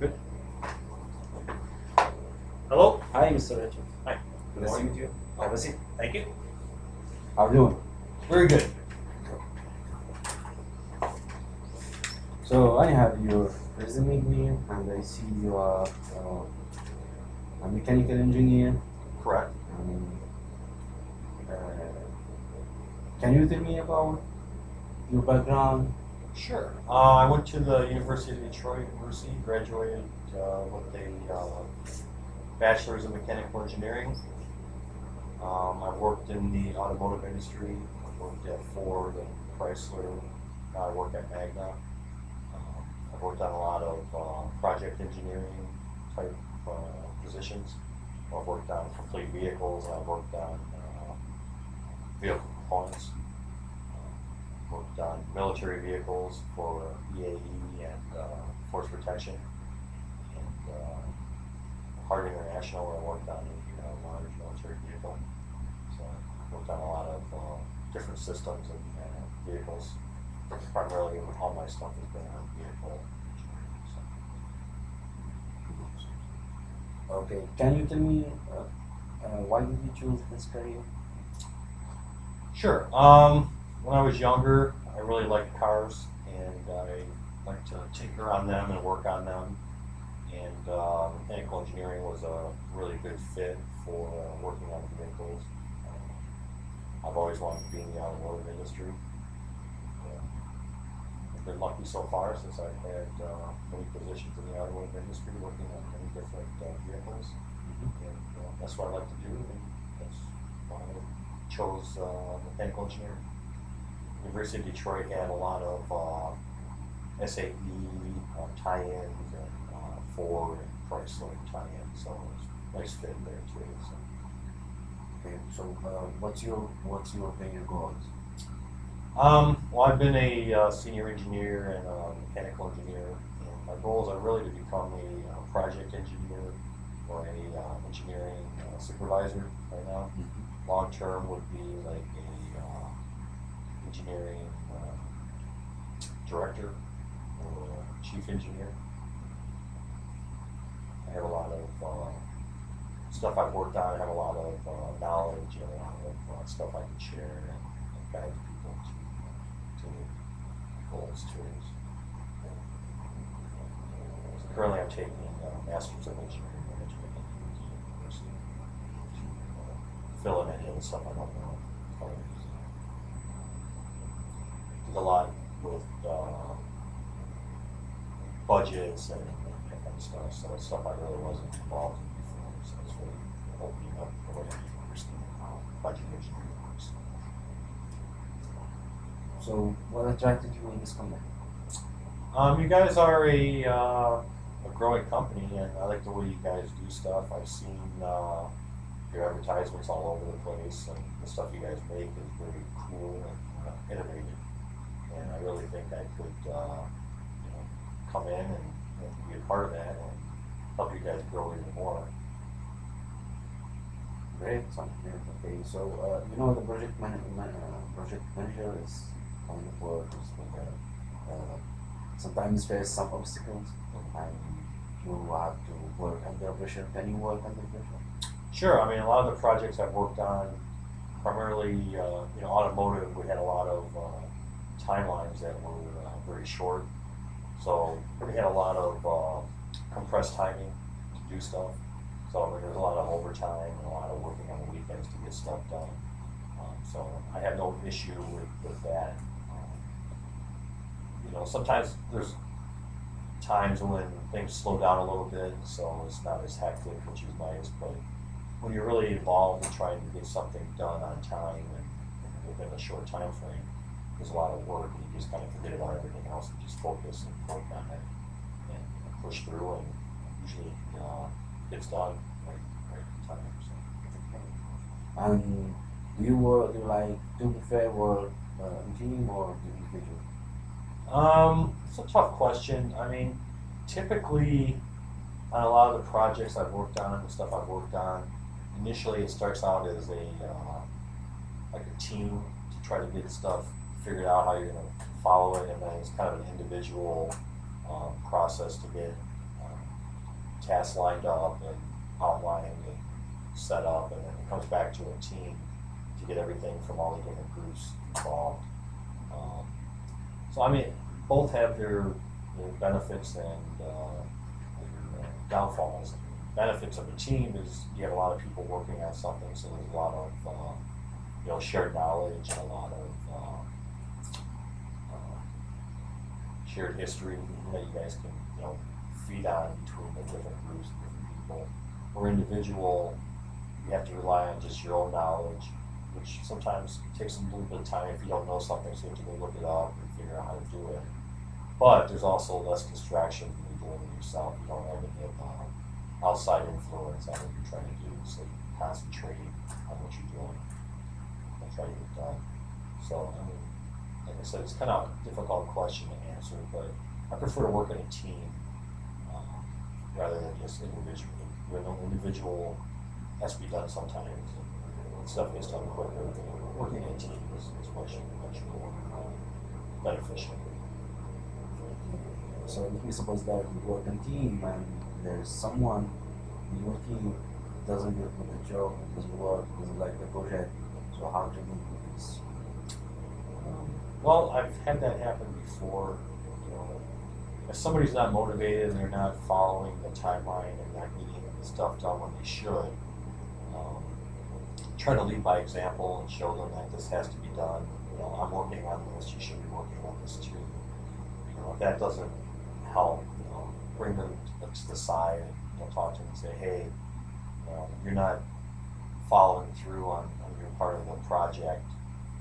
Good. Hello. Hi, Mr. Richard. Hi. Good Nice to morning. meet you. Have a seat. Thank you. How are you doing? Very good. So I have your resume here, and I see you are a mechanical engineer. Correct. Um, uh, can you tell me about your background? Sure. I went to the University of Detroit University, graduated with a bachelor's in mechanical engineering. I worked in the automotive industry. I worked at Ford and Chrysler. I work at Magna. I've worked on a lot of project engineering type positions. I've worked on complete vehicles. I've worked on vehicle components. Worked on military vehicles for EAE and force protection. And Hard International, where I worked on a large military vehicle. So I worked on a lot of different systems and vehicles. Primarily, all my stuff has been on vehicle engineering. So. Okay. Can you tell me why did you choose this career? Sure. When I was younger, I really liked cars, and I liked to tinker on them and work on them. And mechanical engineering was a really good fit for working on vehicles. I've always wanted to be in the automotive industry. I've been lucky so far since I've had many positions in the automotive industry, working on many different vehicles. And that's what I like to do, and that's why I chose mechanical engineering. University of Detroit had a lot of SAE tie-ins and Ford and Chrysler tie-ins, so it was a nice fit there too. So. Okay. So what's your career goals? Well, I've been a senior engineer and a mechanical engineer, and my goals are really to become a project engineer or a engineering supervisor right now. Mm-hmm. Long term would be like a engineering director or chief engineer. I have a lot of stuff I've worked on. I have a lot of knowledge and a lot of stuff I can share and guide people to goals too. So currently, I'm taking a Master's of Engineering Management at the University to fill in any of the stuff I don't know. Did a lot with budgets and that kind of stuff, so it's stuff I really wasn't involved in before, so it's really opening up the way I understand how budget engineering works. So what attracted you in this company? You guys are a growing company, and I like the way you guys do stuff. I've seen your advertisements all over the place, and the stuff you guys make is very cool and innovative. And I really think I could, come in and be a part of that and help you guys grow even more. Great. Sounds great. Okay. So the project manager is kind of work with sometimes face some obstacles, and you have to work under pressure. Can you work under pressure? Sure. I mean, a lot of the projects I've worked on, primarily, automotive, we had a lot of timelines that were very short. So we had a lot of compressed timing to do stuff. So there was a lot of overtime and a lot of working on the weekends to get stuff done. So I have no issue with that. Sometimes there's times when things slow down a little bit, so it's not as hectic, which is nice. But when you're really involved in trying to get something done on time and within a short time frame, there's a lot of work, and you just kind of forget about everything else and just focus and work on it and push through, and usually gets done right on time. So. And do you prefer work in team or individual? It's a tough question. I mean, typically on a lot of the projects I've worked on, the stuff I've worked on, initially it starts out as like a team to try to get stuff figured out how you're going to follow it, and then it's kind of an individual process to get tasks lined up and outlined and set up, and then it comes back to a team to get everything from all the different groups involved. Um, so I mean, both have their benefits and their downfalls. Benefits of a team is you have a lot of people working on something, so there's a lot of shared knowledge and a lot of shared history that you guys can feed on between the different groups, different people. Or individual, you have to rely on just your own knowledge, which sometimes takes a little bit of time if you don't know something, so you have to go look it up and figure out how to do it. But there's also less distraction when you're doing it yourself. You don't have any outside influence on what you're trying to do, so you can concentrate on what you're doing and try to get it done. So, I mean, like I said, it's kind of a difficult question to answer, but I prefer to work in a team rather than just individually. Where no individual has to be done sometimes, and stuff gets done quicker. Working in a team is much more beneficial. So if we suppose that you work in a team and there's someone in your team doesn't get with the job, doesn't work, doesn't like the project, so how do you deal with this? Well, I've had that happen before. If somebody's not motivated and they're not following the timeline and not getting the stuff done when they should, try to lead by example and show them that this has to be done. I'm working on this, you should be working on this too. If that doesn't help, bring them to the side and talk to them and say, hey, you're not following through on your part of the project.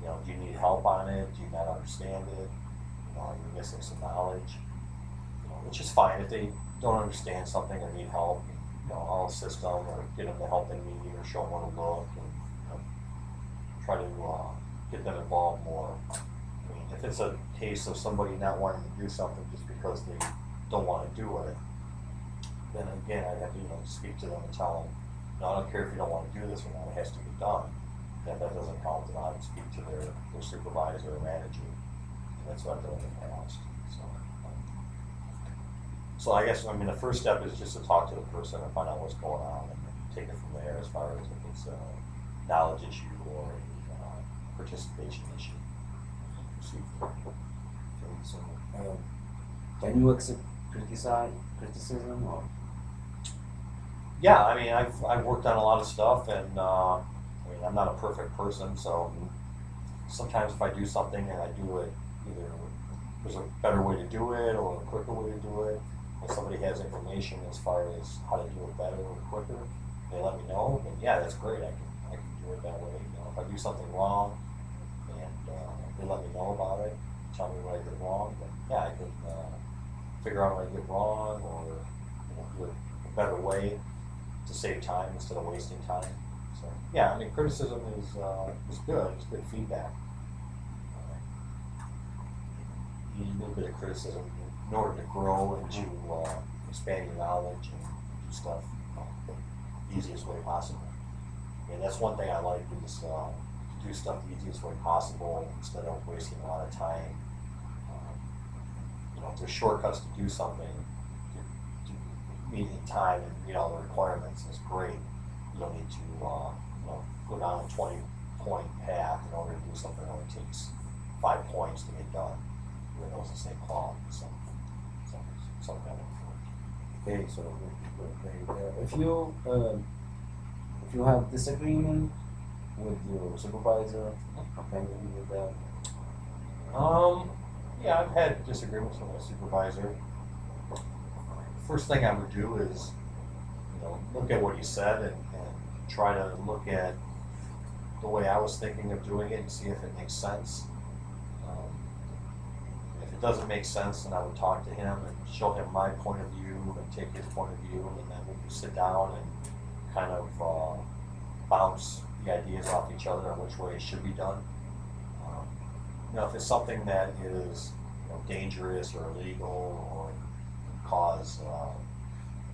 Do you need help on it? Do you not understand it? Are you missing some knowledge? Which is fine if they don't understand something or need help. I'll assist them or get them the help they need or show them where to look and try to get them involved more. I mean, if it's a case of somebody not wanting to do something just because they don't want to do it, then again, I'd have to speak to them and tell them, I don't care if you don't want to do this or not, it has to be done. If that doesn't help, then I would speak to their supervisor or manager. And that's what I've done in the past. So I guess, the first step is just to talk to the person and find out what's going on and take it from there as far as if it's a knowledge issue or a participation issue. Okay, so can you accept criticism or? Yeah, I've worked on a lot of stuff, and I'm not a perfect person, so sometimes if I do something and I do it, either there's a better way to do it or a quicker way to do it. If somebody has information as far as how to do it better or quicker, they let me know, then yeah, that's great. I can do it that way. If I do something wrong and they let me know about it, tell me what I did wrong, then yeah, I can figure out what I did wrong or do it a better way to save time instead of wasting time. So yeah, criticism is good. It's good feedback. You need a little bit of criticism in order to grow and to expand your knowledge and do stuff the easiest way possible. That's one thing I like is to do stuff the easiest way possible instead of wasting a lot of time. If there's shortcuts to do something, to meet in time and meet all the requirements is great. You don't need to go down a 20-point path in order to do something that only takes 5 points to get done. It knows the same quality, some kind of. Okay, so if you have disagreement with your supervisor, how can you deal with that? Yeah, I've had disagreements with my supervisor. First thing I would do is, look at what he said and try to look at the way I was thinking of doing it and see if it makes sense. If it doesn't make sense, then I would talk to him and show him my point of view and take his point of view, and then we can sit down and kind of bounce the ideas off each other on which way it should be done. If it's something that is dangerous or illegal or cause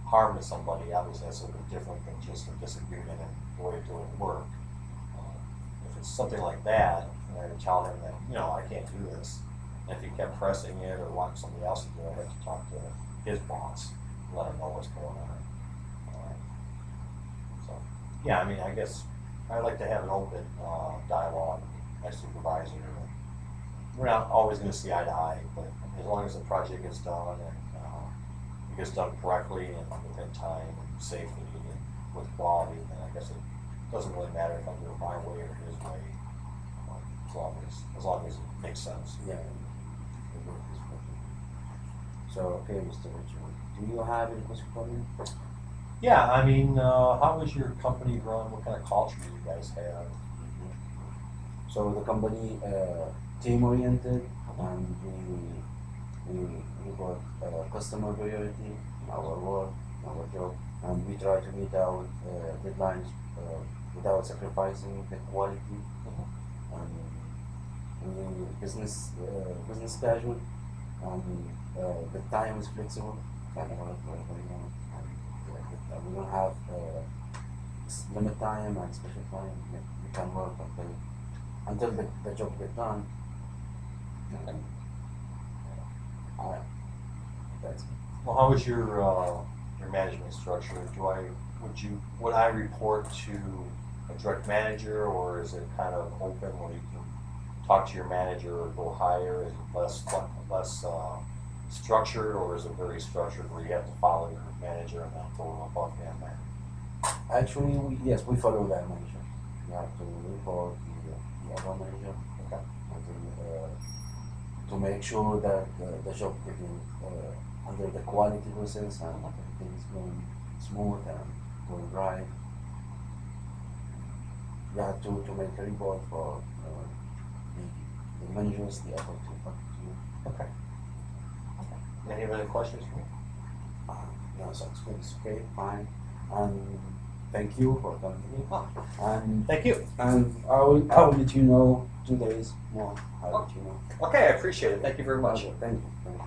harm to somebody, obviously that's a little bit different than just a disagreement and the way of doing work. If it's something like that, I would tell him that I can't do this. And if he kept pressing it or wanting somebody else to do it, I have to talk to his boss let them know what's going on. So, yeah, I mean, I guess I like to have an open dialogue with my supervisor. We're not always going to see eye to eye, but as long as the project gets done and it gets done correctly and within time and safely and with quality, then I guess it doesn't really matter if I do it my way or his way, as long as it makes sense. Yeah. The work is perfect. So, okay, Mr. Richard, do you have any question for me? Yeah, I mean, how is your company run? What kind of culture do you guys have? So the company team oriented, and we got customer priority in our work, in our job, and we try to meet our deadlines without sacrificing the quality. And we business casual, and the time is flexible. Can work wherever you want. And we don't have limit time and special time. We can work until the job get done. And, that's it. Well, how is your management structure? Would I report to a direct manager, or is it kind of open where you can talk to your manager or go higher? Is it less structured, or is it very structured where you have to follow your manager and not go above him? Actually, yes, we follow that manager. You have to report the other manager. Okay. To make sure that the job getting under the quality process and everything is going smooth and going right. You have to make a report for the managers, the other two. Okay. Any other questions for me? No, sounds good. It's okay, fine. And thank you for coming. And Thank you. and I will let you know 2 days more. I'll let you know. Okay, I appreciate it. Thank you very much. Thank you. Thank you.